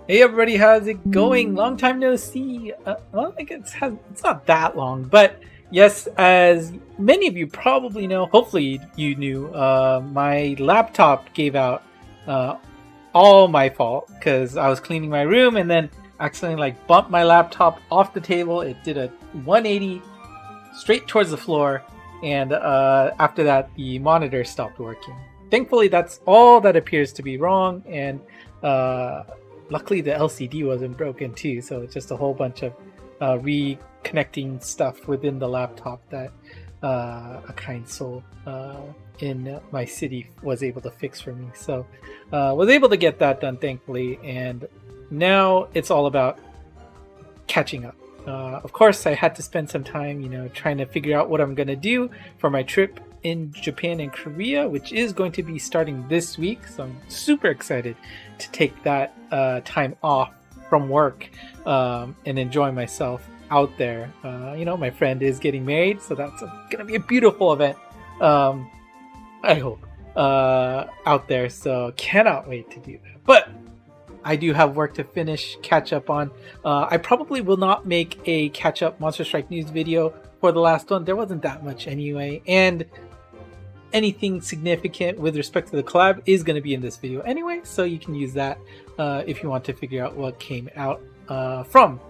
Hey everybody, how's it going? Long time no see. Well, I guess it's not that long, but yes, as many of you probably know, hopefully you knew, my laptop gave out. All my fault because I was cleaning my room and then accidentally bumped my laptop off the table. It did a 180 straight towards the floor, and after that the monitor stopped working. Thankfully that's all that appears to be wrong, and luckily the LCD wasn't broken too, so it's just a whole bunch of reconnecting stuff within the laptop that a kind soul in my city was able to fix for me. So was able to get that done, thankfully, and now it's all about catching up. Of course, I had to spend some time, trying to figure out what I'm going to do for my trip in Japan and Korea, which is going to be starting this week. So I'm super excited to take that time off from work and enjoy myself out there. My friend is getting married, so that's going to be a beautiful event. I hope out there, so cannot wait to do that. But I do have work to finish, catch up on. I probably will not make a catch up Monster Strike news video for the last one. There wasn't that much anyway, and anything significant with respect to the collab is going to be in this video anyway, so you can use that if you want to figure out what came out from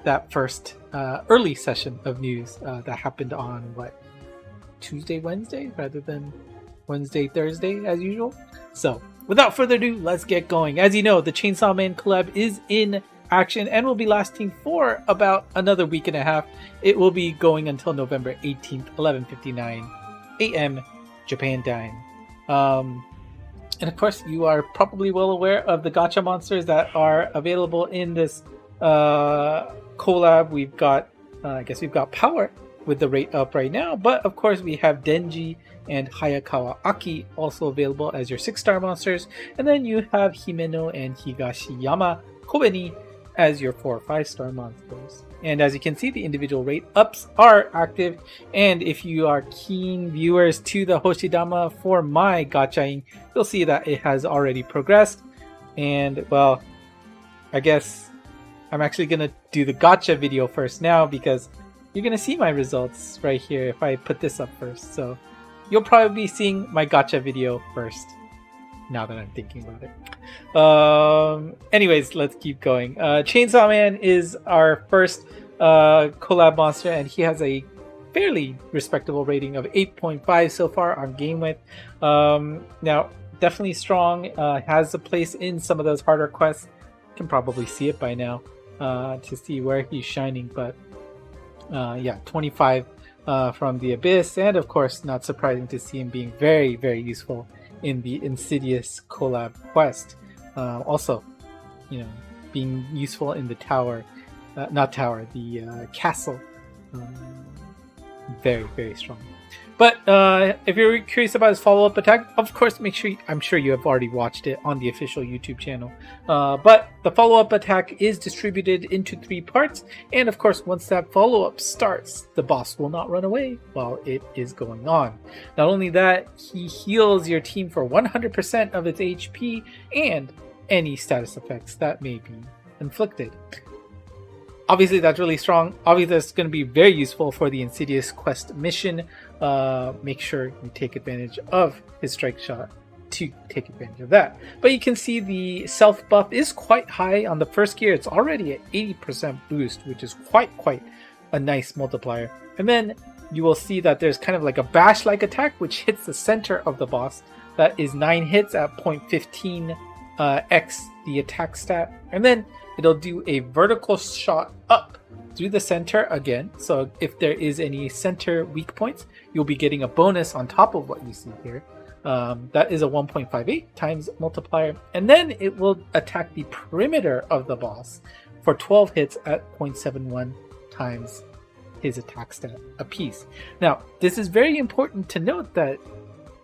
that first early session of news that happened on Tuesday, Wednesday rather than Wednesday, Thursday as usual. So without further ado, let's get going. As you know, the Chainsaw Man collab is in action and will be lasting for about another week and a half. It will be going until November 18th, 11:59 a.m. Japan time. And of course, you are probably well aware of the gacha monsters that are available in this collab. We've got, I guess we've got Power with the rate up right now, but of course we have Denji and Hayakawa Aki also available as your 6-star monsters, and then you have Himeno and Higashiyama Kobeni as your 4 or 5-star monsters. And as you can see, the individual rate ups are active, and if you are keen viewers to the Hoshidama for my gachaing, you'll see that it has already progressed. And well, I guess I'm actually gonna do the gacha video first now, because you're gonna see my results right here if I put this up first. So you'll probably be seeing my gacha video first, now that I'm thinking about it. Anyways, let's keep going. Chainsaw Man is our first collab monster, and he has a fairly respectable rating of 8.5 so far on GameWith. Now, definitely strong, has a place in some of those harder quests. You can probably see it by now to see where he's shining, but yeah, 25 from the Abyss, and of course not surprising to see him being very, very useful in the Insidious collab quest. Also, being useful in the tower, the castle. Very, very strong. But if you're curious about his follow-up attack, of course, I'm sure you have already watched it on the official YouTube channel. But the follow-up attack is distributed into 3 parts, and of course, once that follow-up starts, the boss will not run away while it is going on. Not only that, he heals your team for 100% of its HP and any status effects that may be inflicted. Obviously, that's really strong. Obviously, that's going to be very useful for the Insidious quest mission. Make sure you take advantage of his strike shot to take advantage of that. But you can see the self buff is quite high on the first gear. It's already at 80% boost, which is quite a nice multiplier. And then you will see that there's kind of like a bash-like attack, which hits the center of the boss. That is 9 hits at 0.15 x the attack stat. And then it'll do a vertical shot up through the center again. So if there is any center weak points, you'll be getting a bonus on top of what you see here. That is a 1.58 times multiplier. And then it will attack the perimeter of the boss for 12 hits at 0.71 times his attack stat apiece. Now, this is very important to note that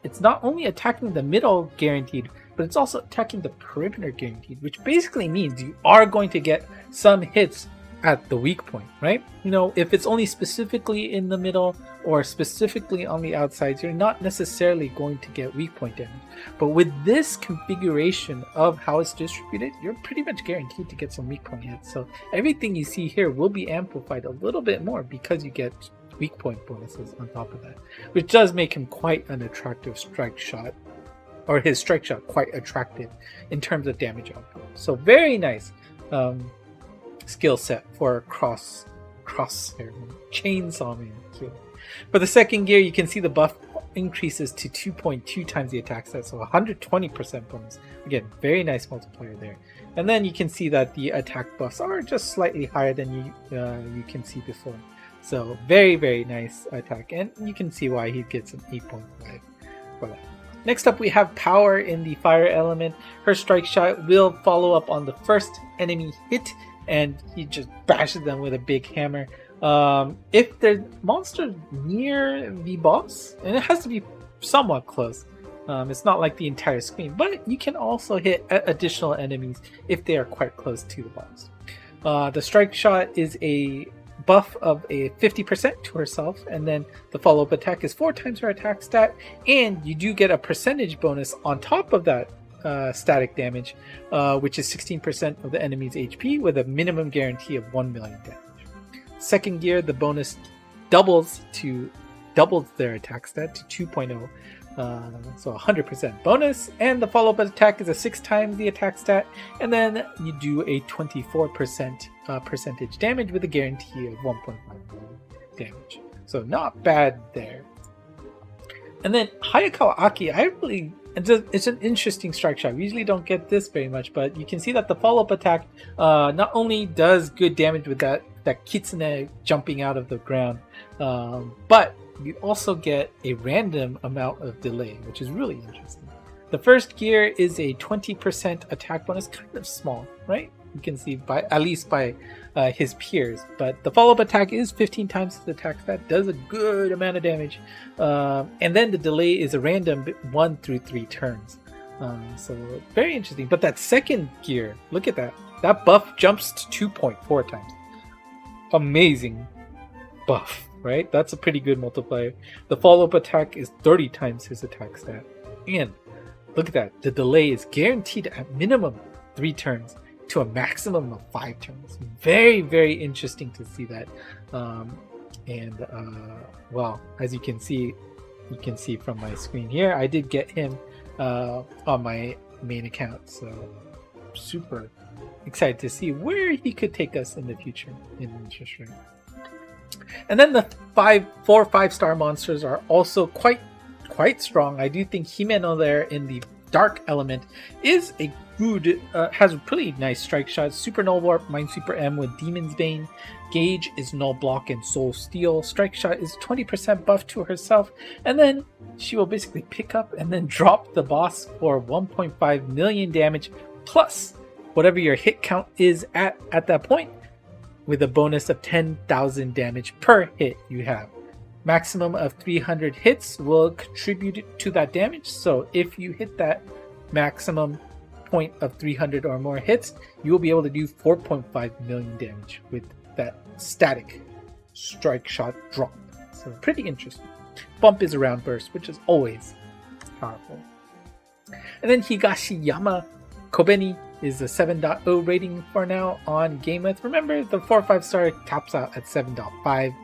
it's not only attacking the middle guaranteed, but it's also attacking the perimeter guaranteed, which basically means you are going to get some hits at the weak point, right? You know, if it's only specifically in the middle or specifically on the outsides, you're not necessarily going to get weak point damage. But with this configuration of how it's distributed, you're pretty much guaranteed to get some weak point hits. So everything you see here will be amplified a little bit more because you get weak point bonuses on top of that, which does make him quite an attractive strike shot, or his strike shot quite attractive in terms of damage output. So very nice skill set for chainsaw man. For the second gear, you can see the buff increases to 2.2 times the attack stat, so 120% bonus. Again, very nice multiplier there. And then you can see that the attack buffs are just slightly higher than you can see before. So very, very nice attack, and you can see why he gets an 8.5 for that. Next up, we have Power in the fire element. Her strike shot will follow up on the first enemy hit, and he just bashes them with a big hammer. If the monster near the boss, and it has to be somewhat close, it's not like the entire screen, but you can also hit additional enemies if they are quite close to the boss. The strike shot is a buff of a 50% to herself, and then the follow-up attack is 4 times her attack stat, and you do get a percentage bonus on top of that static damage, which is 16% of the enemy's HP with a minimum guarantee of 1 million damage. Second gear, the bonus doubles their attack stat to 2.0, so 100% bonus, and the follow-up attack is a 6 times the attack stat, and then you do a 24% percentage damage with a guarantee of 1.5 million damage. So not bad there. And then Hayakawa Aki, it's an interesting strike shot. We usually don't get this very much, but you can see that the follow-up attack not only does good damage with that kitsune jumping out of the ground, but you also get a random amount of delay, which is really interesting. The first gear is a 20% attack bonus, kind of small, right? You can see at least by his peers, but the follow-up attack is 15 times his attack stat, does a good amount of damage, and then the delay is a random 1 through 3 turns. So very interesting. But that second gear, look at that buff jumps to 2.4 times. Amazing buff, right? That's a pretty good multiplier. The follow-up attack is 30 times his attack stat, and look at that, the delay is guaranteed at minimum 3 turns to a maximum of 5 turns. Very, very interesting to see that. Well, as you can see from my screen here, I did get him on my main account, so super excited to see where he could take us in the future in interest rate. And then the 4 5-star monsters are also quite strong. I do think Himeno there in the dark element is a good, has a pretty nice strike shot. Super Null Warp, Mind Super M with Demon's Bane. Gauge is Null Block and Soul Steel. Strike shot is 20% buff to herself, and then she will basically pick up and then drop the boss for 1.5 million damage plus whatever your hit count is at that point, with a bonus of 10,000 damage per hit you have. Maximum of 300 hits will contribute to that damage, so if you hit that maximum point of 300 or more hits, you will be able to do 4.5 million damage with that static strike shot drop. So pretty interesting. Bump is a round burst, which is always powerful. And then Higashiyama Kobeni is a 7.0 rating for now on GameWith. Remember, the 4 5-star tops out at 7.5,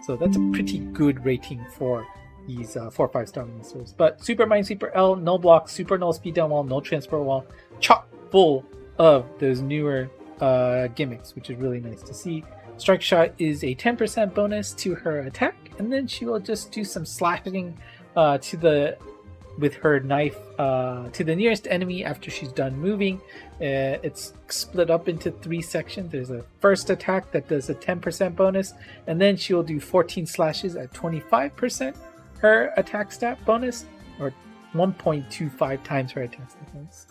so that's a pretty good rating for these 4 5-star monsters. But Super Mind Super L, Null Block, Super Null Speed Down Wall, Null Transport Wall, chock full of those newer gimmicks, which is really nice to see. Strike Shot is a 10% bonus to her attack, and then she will just do some slashing with her knife to the nearest enemy after she's done moving. It's split up into 3 sections. There's a first attack that does a 10% bonus, and then she will do 14 slashes at 25% her attack stat bonus, or 1.25 times her attack stat bonus.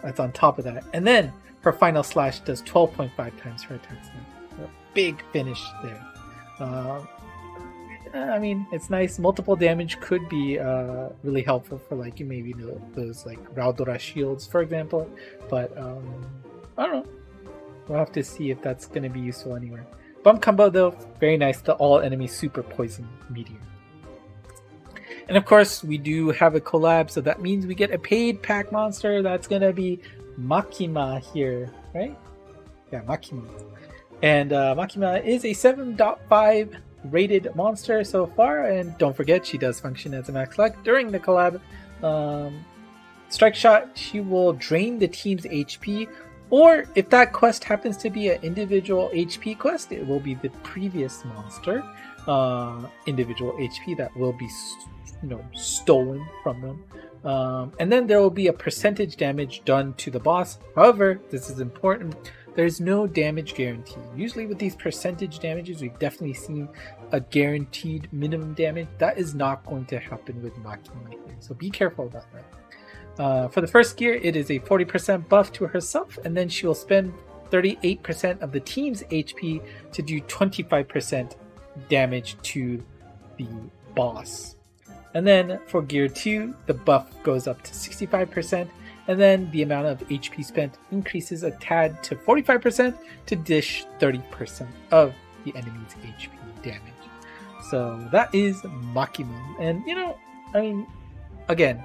That's on top of that. And then her final slash does 12.5 times her attack stat. A big finish there. I mean, it's nice. Multiple damage could be really helpful for like maybe those like Raudora shields, for example. But I don't know. We'll have to see if that's going to be useful anywhere. Bump combo though, very nice. The all enemy super poison meteor. And of course, we do have a collab, so that means we get a paid pack monster. That's going to be Makima here, right? Yeah, Makima. And Makima is a 7.5 rated monster so far, and don't forget she does function as a max luck. During the collab strike shot, she will drain the team's HP, or if that quest happens to be an individual HP quest, it will be the previous monster individual HP that will be stolen from them. And then there will be a percentage damage done to the boss. However, this is important, there's no damage guarantee. Usually with these percentage damages, we've definitely seen a guaranteed minimum damage. That is not going to happen with Makima here, so be careful about that. For the first gear, it is a 40% buff to herself, and then she will spend 38% of the team's HP to do 25% damage to the boss. And then for gear 2, the buff goes up to 65%, and then the amount of HP spent increases a tad to 45% to dish 30% of the enemy's HP damage. So that is Makima. And again,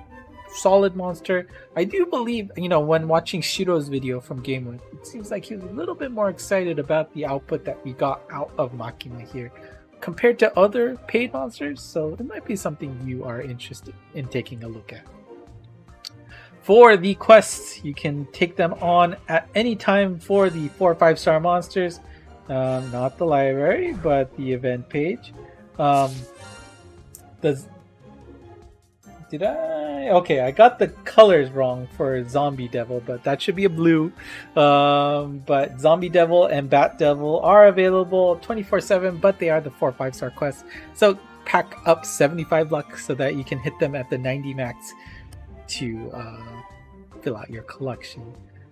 solid monster. I do believe, when watching Shiro's video from GameWith, it seems like he was a little bit more excited about the output that we got out of Makima here compared to other paid monsters, so it might be something you are interested in taking a look at. For the quests, you can take them on at any time for the 4 or 5 star monsters, not the library, but the event page. Okay, I got the colors wrong for Zombie Devil, but that should be a blue. But Zombie Devil and Bat Devil are available 24/7, but they are the 4 or 5 star quests. So pack up 75 luck so that you can hit them at the 90 max to fill out your collection.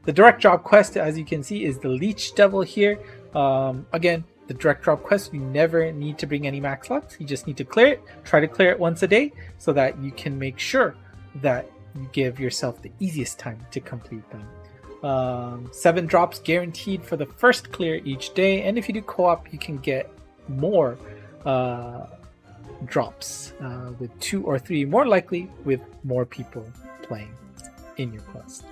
The direct drop quest, as you can see, is the Leech Devil here. Again, the direct drop quest, you never need to bring any max luck. You just need to clear it. Try to clear it once a day so that you can make sure that you give yourself the easiest time to complete them. 7 drops guaranteed for the first clear each day, and if you do co-op, you can get more drops with 2 or 3, more likely with more people playing in your quest.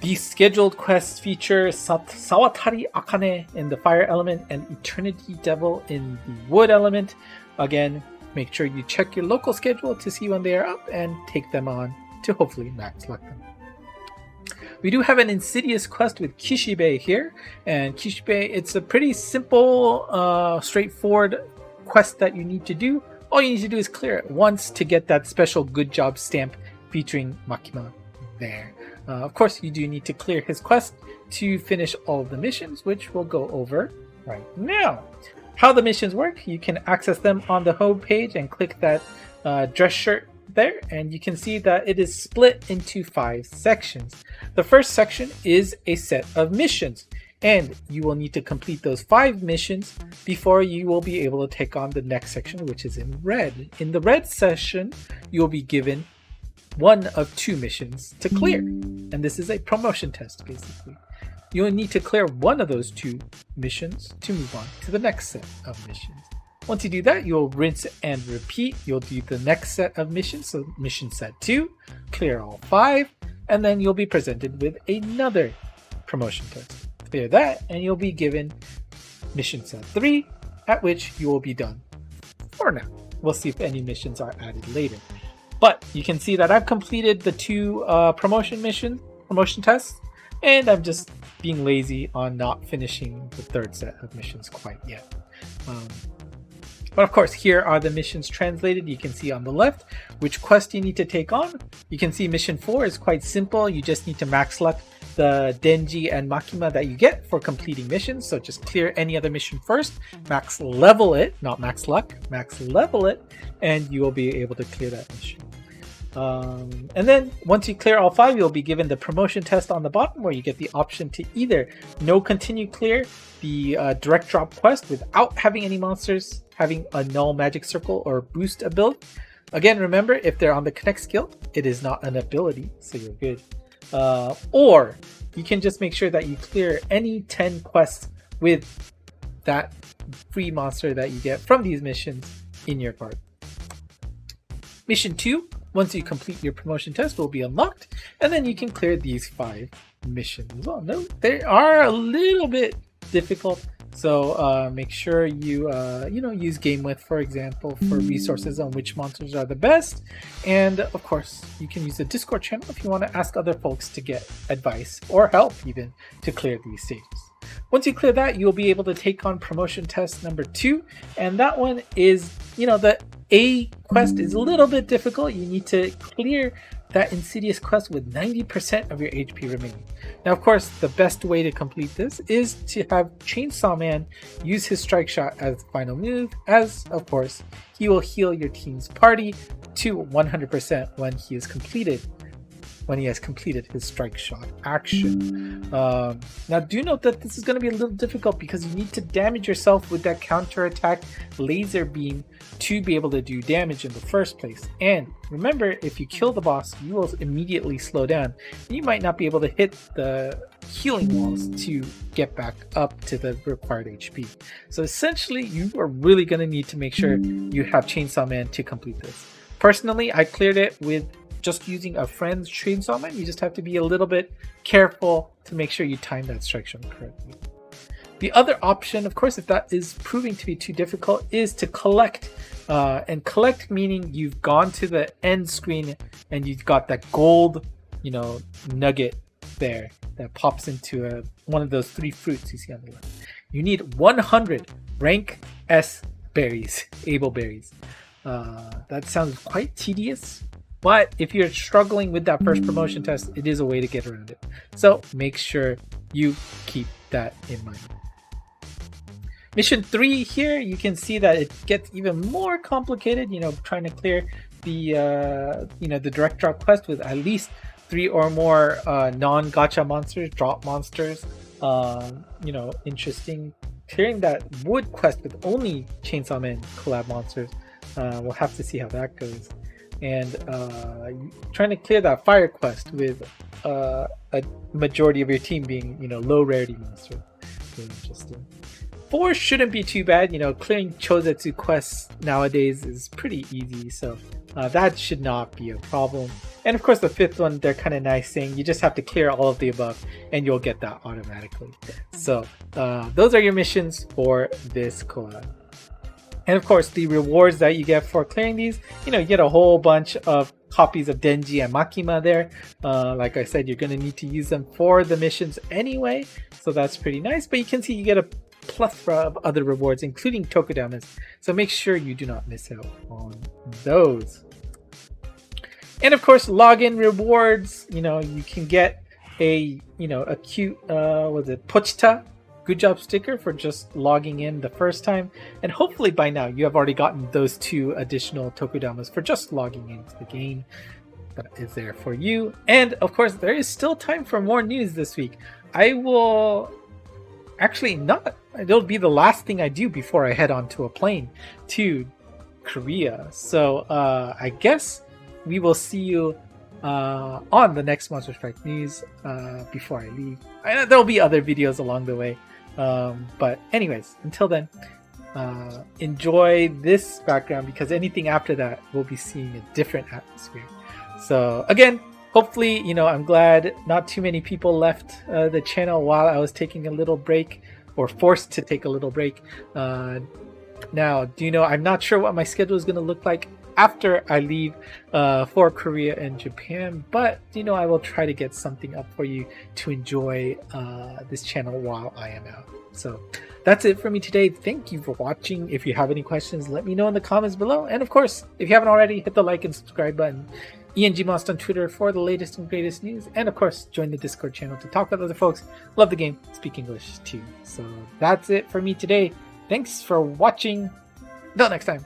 The scheduled quests feature Sawatari Akane in the fire element and Eternity Devil in the wood element. Again, make sure you check your local schedule to see when they are up and take them on to hopefully max luck them. We do have an Insidious quest with Kishibe here, and Kishibe, it's a pretty simple, straightforward quest that you need to do. All you need to do is clear it once to get that special good job stamp featuring Makima there. Of course, you do need to clear his quest to finish all of the missions, which we'll go over right now. How the missions work, you can access them on the home page and click that dress shirt there, and you can see that it is split into 5 sections. The first section is a set of missions, and you will need to complete those 5 missions before you will be able to take on the next section, which is in red. In the red session, you will be given 1 of 2 missions to clear, and this is a promotion test basically. You will need to clear 1 of those 2 missions to move on to the next set of missions. Once you do that, you'll rinse and repeat. You'll do the next set of missions, so mission set 2, clear all 5, and then you'll be presented with another promotion test. Clear that, and you'll be given mission set 3, at which you will be done for now. We'll see if any missions are added later. But you can see that I've completed the 2 promotion tests, and I'm just being lazy on not finishing the 3rd set of missions quite yet. But of course, here are the missions translated. You can see on the left which quest you need to take on. You can see mission 4 is quite simple. You just need to max luck the Denji and Makima that you get for completing missions. So just clear any other mission first, max level it, not max luck, max level it, and you will be able to clear that mission. And then once you clear all 5, you'll be given the promotion test on the bottom, where you get the option to either no continue clear the direct drop quest without having any monsters having a null magic circle or boost ability. Again, remember, if they're on the connect skill, it is not an ability, so you're good. or you can just make sure that you clear any 10 quests with that free monster that you get from these missions in your card. Mission 2, once you complete your promotion test, will be unlocked, and then you can clear these 5 missions as well. No, they are a little bit difficult, so make sure you use GameWith, for example, for resources on which monsters are the best. And of course, you can use the Discord channel if you want to ask other folks to get advice or help even to clear these stages. Once you clear that, you'll be able to take on promotion test number 2, and that one is, the A quest is a little bit difficult. You need to clear that Insidious quest with 90% of your HP remaining. Now, of course, the best way to complete this is to have Chainsaw Man use his strike shot as the final move, as, of course, he will heal your team's party to 100% when he has completed his strike shot action. Now, do note that this is going to be a little difficult because you need to damage yourself with that counterattack laser beam to be able to do damage in the first place. And remember, if you kill the boss, you will immediately slow down. You might not be able to hit the healing walls to get back up to the required HP. So essentially, you are really going to need to make sure you have Chainsaw Man to complete this. Personally, I cleared it with just using a friend's Chainsaw Man. You just have to be a little bit careful to make sure you time that strike shot correctly. The other option, of course, if that is proving to be too difficult, is to collect. And collect meaning you've gone to the end screen and you've got that gold, nugget there that pops into one of those 3 fruits you see on the left. You need 100 rank S berries, able berries. That sounds quite tedious, but if you're struggling with that first promotion test, it is a way to get around it. So make sure you keep that in mind. Mission 3 here, you can see that it gets even more complicated, trying to clear the direct drop quest with at least 3 or more non-gacha monsters, drop monsters. Interesting. Clearing that wood quest with only Chainsaw Man collab monsters. We'll have to see how that goes. And trying to clear that fire quest with a majority of your team being, low rarity monsters. Really interesting. 4 shouldn't be too bad. Clearing Chozetsu quests nowadays is pretty easy, so that should not be a problem. And of course, the 5th one, they're kind of nice, saying you just have to clear all of the above and you'll get that automatically. So those are your missions for this collab. And of course, the rewards that you get for clearing these, you get a whole bunch of copies of Denji and Makima there. Like I said, you're going to need to use them for the missions anyway, so that's pretty nice. But you can see you get a plethora of other rewards, including Tokudamas, so make sure you do not miss out on those. And of course, login rewards, you can get a cute Pochita good job sticker for just logging in the first time, and hopefully by now you have already gotten those 2 additional Tokudamas for just logging into the game. That is there for you. And of course, there is still time for more news this week. I will actually not, it'll be the last thing I do before I head onto a plane to Korea. So I guess we will see you on the next Monster Strike news before I leave. There'll be other videos along the way. But anyways, until then, enjoy this background, because anything after that we'll be seeing a different atmosphere. So again, hopefully, I'm glad not too many people left the channel while I was taking a little break, or forced to take a little break. Now, I'm not sure what my schedule is going to look like after I leave for Korea and Japan, but I will try to get something up for you to enjoy this channel while I am out. So that's it for me today. Thank you for watching. If you have any questions, let me know in the comments below. And of course, if you haven't already, hit the like and subscribe button. ENGMonst on Twitter for the latest and greatest news. And of course, join the Discord channel to talk with other folks. Love the game, speak English too. So that's it for me today. Thanks for watching. Until next time.